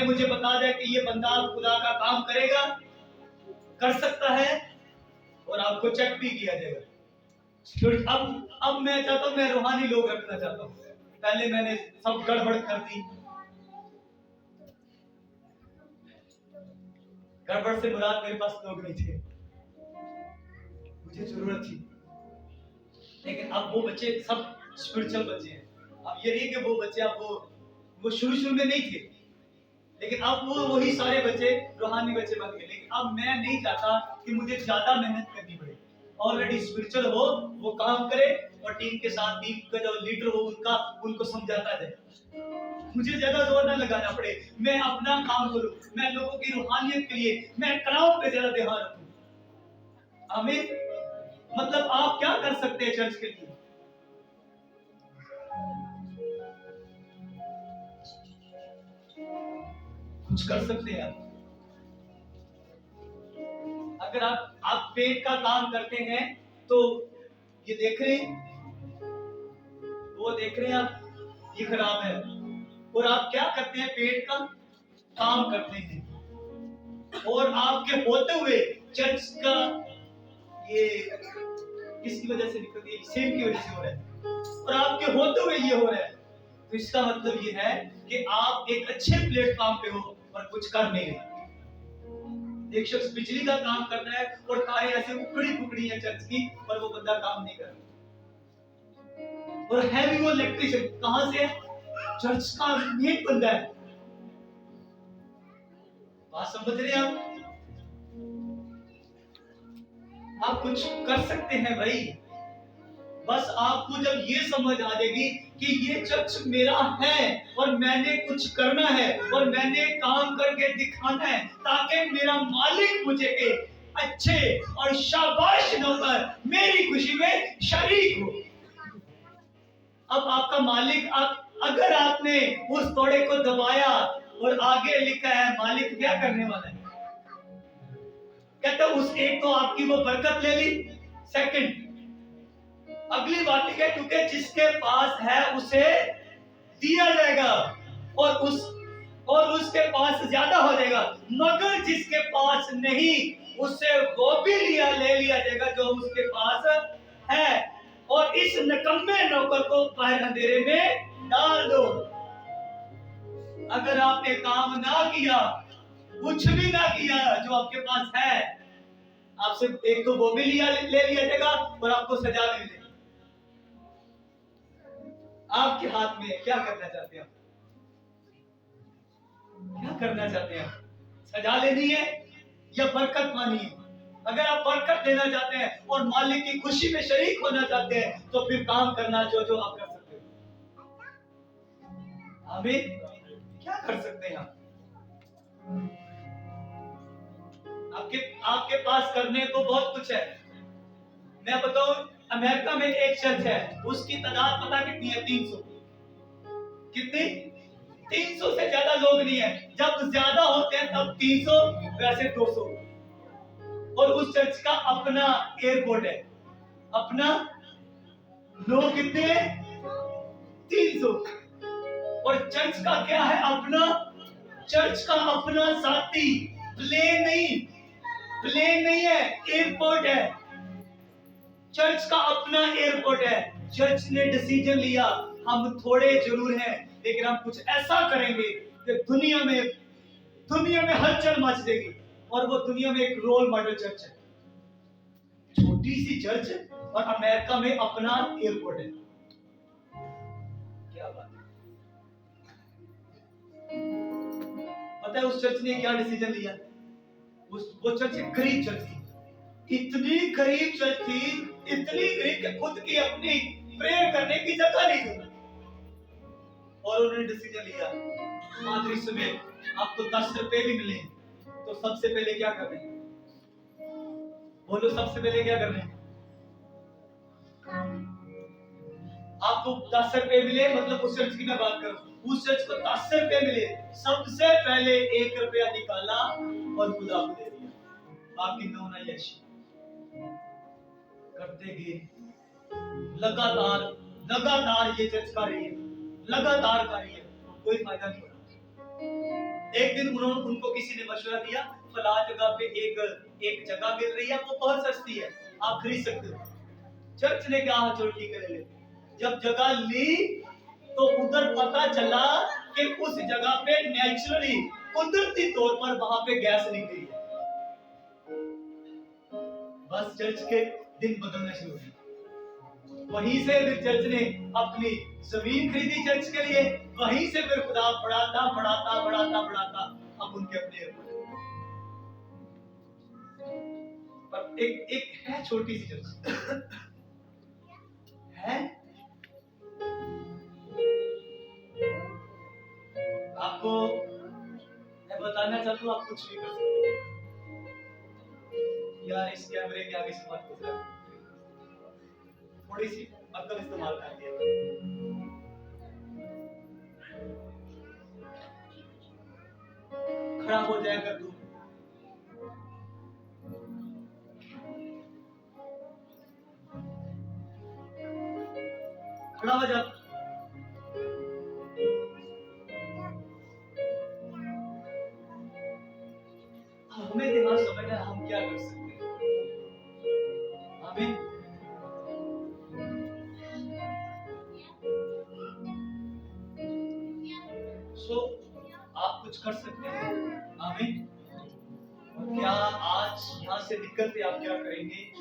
मुझे बता दिया कि ये बंदा खुदा का काम करेगा, कर सकता है, और आपको चेक भी किया जाएगा। अब मैं चाहता हूं, मैं रूहानी लोग रखना चाहता हूं। पहले मैंने सब गड़बड़ कर दी, गड़बड़ से मुराद मेरे पास लोग नहीं थे, मुझे जरूरत थी, लेकिन अब वो बच्चे सब स्पिरिचुअल बच्चे हैं। अब ये नहीं कि वो बच्चे अब वो शुरू में नहीं थे, लेकिन अब वो वही सारे बच्चे रूहानी बच्चे बन गए। लेकिन अब मैं नहीं चाहता कि मुझे ज्यादा मेहनत करनी पड़े, ऑलरेडी स्पिरिचुअल हो, वो काम करे, और टीम के साथ टीम का जो लीडर हो उनको समझाता जाए, मुझे ज्यादा जोर ना लगाना पड़े, मैं अपना काम करूं, मैं लोगों की रूहानियत के लिए मैं क्राउड पे ज्यादा ध्यान रखूं। आमीन। मतलब आप क्या कर सकते हैं चर्च के लिए? कुछ कर सकते हैं आप। अगर आप पेट का काम करते हैं तो ये देख रहे हैं, वो देख रहे हैं आप, ये खराब है, और आप क्या करते हैं, पेट का काम करते हैं, और आपके होते हुए चर्च का ये किसकी वजह से दिक्कत है, सेम की वजह से हो रहा है, और आपके होते हुए ये हो रहा है, तो इसका मतलब ये है कि आप एक अच्छे प्लेटफॉर्म पे हो और कुछ कर नहीं रहे। एक शख्स बिजली का काम करता है और तारें ऐसे उखड़ी पुखड़ी है चर्च की, पर वो बंदा काम नहीं कर रहा, और है भी वो इलेक्ट्रिशियन, कहां से है? चर्च का मेन बंदा है। बात समझ रहे हैं आप कुछ कर सकते हैं भाई, बस आपको जब ये समझ आ जाएगी कि ये चर्च मेरा है और मैंने कुछ करना है और मैंने काम करके दिखाना है, ताकि मेरा मालिक मुझे एक अच्छे और शाबाश नौकर मेरी खुशी में शरीक हो। अब आपका मालिक, अगर आपने उस तोड़े को दबाया और आगे लिखा है मालिक क्या करने वाला है, कहता उस एक तो आपकी वो बरकत ले ली, सेकंड अगली बात है क्योंकि जिसके पास है उसे दिया जाएगा और उसके पास ज्यादा हो जाएगा, मगर जिसके पास नहीं उससे वो भी ले लिया जाएगा जो उसके पास है, और इस निकम्मे नौकर को बाहर अंधेरे में डाल दो। अगर आपने काम ना किया, कुछ भी ना किया जो आपके पास है, आपसे एक तो वो भी ले लिया जाएगा और आपको सजा भी मिलेगी। आपके हाथ में क्या करना चाहते हैं? क्या करना चाहते हैं? सजा लेनी है या बरकत पानी है? अगर आप बरकत लेना चाहते हैं और मालिक की खुशी में शरीक होना चाहते हैं तो फिर काम करना जो जो आप कर सकते हो। आमीन। क्या कर सकते हैं आप? आपके पास करने को बहुत कुछ है। मैं बताऊं, अमेरिका में एक चर्च है, उसकी तादाद पता कितनी है? 300। कितनी? 300 से ज्यादा लोग नहीं है। जब ज्यादा होते हैं तब 300, वैसे 200। और उस चर्च का अपना एयरपोर्ट है। अपना लोग कितने हैं? 300। और चर्च का क्या है? अपना, चर्च का अपना साथी प्लेन नहीं है, एयरपोर्ट है। चर्च का अपना एयरपोर्ट है। चर्च ने डिसीजन लिया, हम थोड़े जरूर हैं लेकिन हम कुछ ऐसा करेंगे कि दुनिया में हलचल मच देगी। और वो दुनिया में एक रोल मॉडल चर्च है। छोटी सी चर्च और अमेरिका में अपना एयरपोर्ट है। क्या बात है। पता है उस चर्च ने क्या डिसीजन लिया? वो चर्च एक गरीब चर्च थी। इतनी गरीब चर्च थी, इतनी गरीब कि खुद की अपनी प्रेयर करने की जगह नहीं थी। और उन्होंने डिसीजन लिया, मादरी समेत आपको 10 रुपए भी मिले तो सबसे पहले क्या करना है? बोलो, सबसे पहले क्या करना है? आपको 10 रुपए मिले, मतलब उस चर्च की मैं बात करूं, उस चर्च को 10 रुपए मिले, सबसे पहले 1 रुपया निकाला और खुदा को दे दिया। बाकी 9 ना यश करते गए। लगातार ये चर्च कर रही है, लगातार कर रही है, कोई फायदा नहीं हो। एक दिन उनको किसी ने मशवरा दिया, फला जगह पे एक जगह मिल रही है, वो बहुत सस्ती है, आप खरीद सकते हो। चर्च ने कहा चलो ठीक है ले ले। जब जगह ली तो उधर पता चला कि उस जगह पे नेचुरली, कुदरती तौर पर वहां पे गैस नहीं गई है। बस चर्च के दिन बदलने शुरू हुए। वहीं से फिर चर्च ने अपनी जमीन खरीदी चर्च के लिए। वहीं से फिर खुदा बढ़ाता अब उनके अपने। पर एक है छोटी सी चर्च है। आपको मैं बताना चाहता हूँ, आप कुछ भी कर सकते हैं। यार इस कैमरे के आगे से मत गुजरा, थोड़ी सी अक्ल इस्तेमाल कर दिया। खड़ा हो जाए कर तू, खड़ा हो जा। हमें दिमाग समझना हम क्या कर सकते हैं। आमीन। आप कुछ कर सकते हैं। आमीन। और क्या आज यहाँ से निकलते आप क्या करेंगे?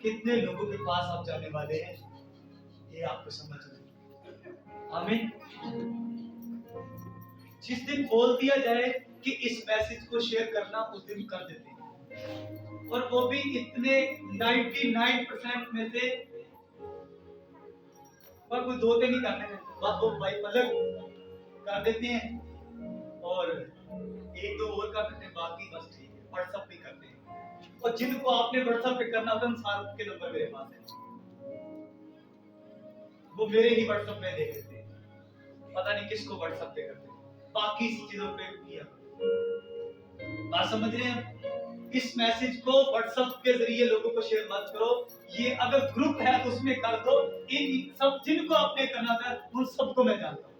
कितने लोगों के पास आप जाने वाले हैं ये आपको समझना। आमीन। जिस दिन बोल दिया जाए कि इस मैसेज को शेयर करना, उस दिन कर देते हैं। और वो भी इतने 99% में से, पर कोई 2 नहीं करने में, बात वो भाई अलग कर देते हैं और 1-2 और कर देते हैं, बाकी बस ठीक है। व्हाट्सएप भी करते हैं। और जिनको आपने व्हाट्सएप पे करना था, सारे के नंबर मेरे पास है, वो मेरे ही व्हाट्सएप में देख लेते हैं। पता नहीं किसको व्हाट्सएप पे करते हैं, बाकी चीजों पे किया। बात समझ रहे हैं? इस मैसेज को व्हाट्सएप के जरिए लोगों को शेयर मत करो। ये अगर ग्रुप है तो उसमें कर दो। इन सब जिनको आपने करना था उन सबको मैं जानता हूँ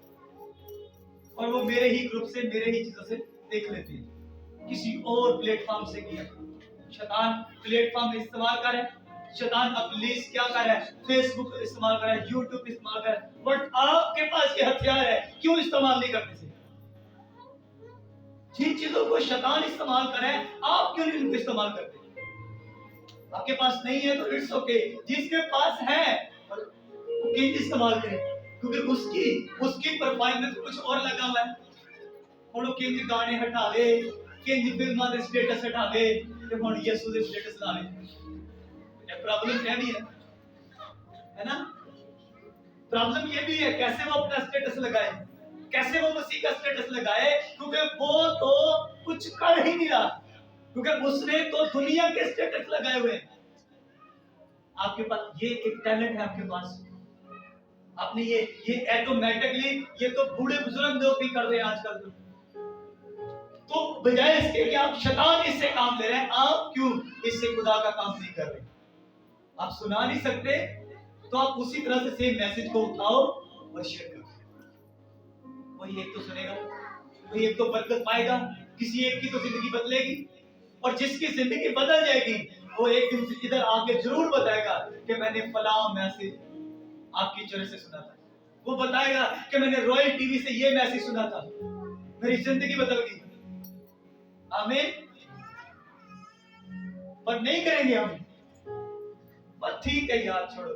और वो मेरे ही ग्रुप से, मेरे ही चीजों से देख लेते हैं। किसी और प्लेटफॉर्म से किया। शैतान प्लेटफॉर्म इस्तेमाल कर रहा है। शैतान अपनी क्या कर रहा है? फेसबुक इस्तेमाल कर रहा है, यूट्यूब इस्तेमाल कर रहा है। बट आपके पास ये हथियार है, क्यों इस्तेमाल नहीं करते? जिन चीजों को शैतान इस्तेमाल करे, आप क्यों नहीं उनको इस्तेमाल करते? आपके पास नहीं है तो इट्स ओके, जिसके पास है किंज इस्तेमाल करें, क्योंकि उसकी उसकी प्रोफाइल में तो कुछ और लगा हुआ है। ਹੁਣ ਉਹ ਕਿੰਜ ਗਾਣੇ ਹਟਾਵੇ, ਕਿੰਜ ਫਿਲਮਾਂ ਦੇ ਸਟੇਟਸ ਹਟਾਵੇ ਤੇ ਹੁਣ ਯਿਸੂ ਦੇ ਸਟੇਟਸ ਲਾ ਲੇ। ये प्रॉब्लम क्या भी है ना? प्रॉब्लम ये भी है कैसे वो अपना स्टेटस लगाए, कैसे वो मसीह का स्टेटस लगाए, क्योंकि वो तो कुछ कर ही नहीं रहा, क्योंकि उसने तो दुनिया के स्टेटस लगाए हुए हैं। आपके पास ये एक टैलेंट है, आपके पास आपने ये ऑटोमेटिकली ये तो बूढ़े बुजुर्ग लोग भी कर रहे हैं आजकल। तो बजाय इसके कि आप शैतान इससे काम ले रहे हैं, आप क्यों इससे खुदा का काम नहीं कर रहे? आप सुना नहीं सकते तो आप उसी तरह से सेम मैसेज को उठाओ और शेयर करो। वही एक तो सुनेगा, वही एक तो बरकत पाएगा, किसी एक की तो जिंदगी बदलेगी, और जिसकी जिंदगी बदल जाएगी वो एक दिन इधर आके जरूर बताएगा कि मैंने फलां मैसेज आपकी चर्च से सुना था। वो बताएगा कि मैंने रॉयल टीवी से ये मैसेज सुना था, मेरी जिंदगी बदल गई। आमीन। पर नहीं करेंगे हम, बस ठीक है यार छोड़ो।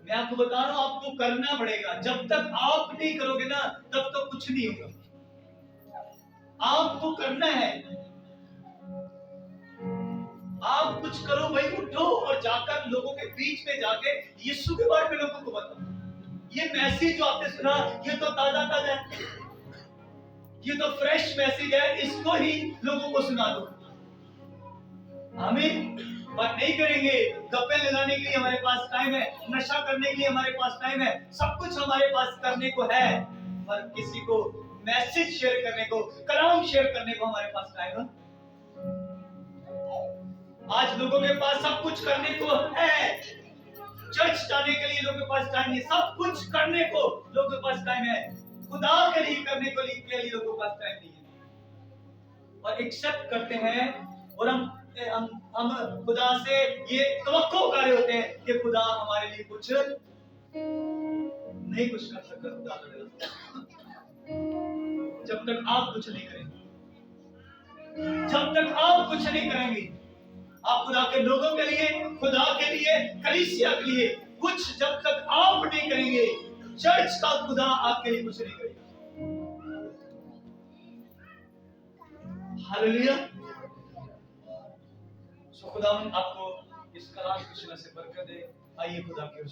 मैं आपको बता रहा हूं, आपको करना पड़ेगा। जब तक आप नहीं करोगे ना तब तक कुछ नहीं होगा। आपको करना है, आप कुछ करो भाई, उठो और जाकर लोगों के बीच में जाके यीशु के बारे में लोगों को बताओ। ये मैसेज जो आपने सुना ये तो ताजा ताजा है, ये तो फ्रेश मैसेज है, इसको ही लोगों को सुना दो। आमीन। बात नहीं करेंगे, गप्पे लगाने के लिए हमारे पास टाइम है, नशा करने के लिए हमारे पास टाइम है, सब कुछ हमारे पास करने को है, पर किसी को मैसेज शेयर करने को, कलाम शेयर करने को हमारे पास टाइम है? आज लोगों के पास सब कुछ करने को है, चर्च जाने के लिए लोगों के पास टाइम नहीं, सब कुछ करने को लोगों के पास टाइम है, खुदा के लिए करने को लिए लोगों के पास टाइम नहीं है। और एक्सेप्ट करते हैं और हम खुदा से ये तवक्को कर रहे होते हैं कि खुदा हमारे लिए कुछ नहीं कुछ कर सकता। खुदा जब तक आप कुछ नहीं करेंगे, जब तक आप कुछ नहीं करेंगे, आप खुदा के लोगों के लिए, खुदा के लिए, कलीसिया के लिए कुछ जब तक आप नहीं करेंगे, चर्च का खुदा आपके लिए कुछ नहीं करेगा। हालेलुया। सो खुदा आपको इस कलाम की से बरकत दे। आइए खुदा के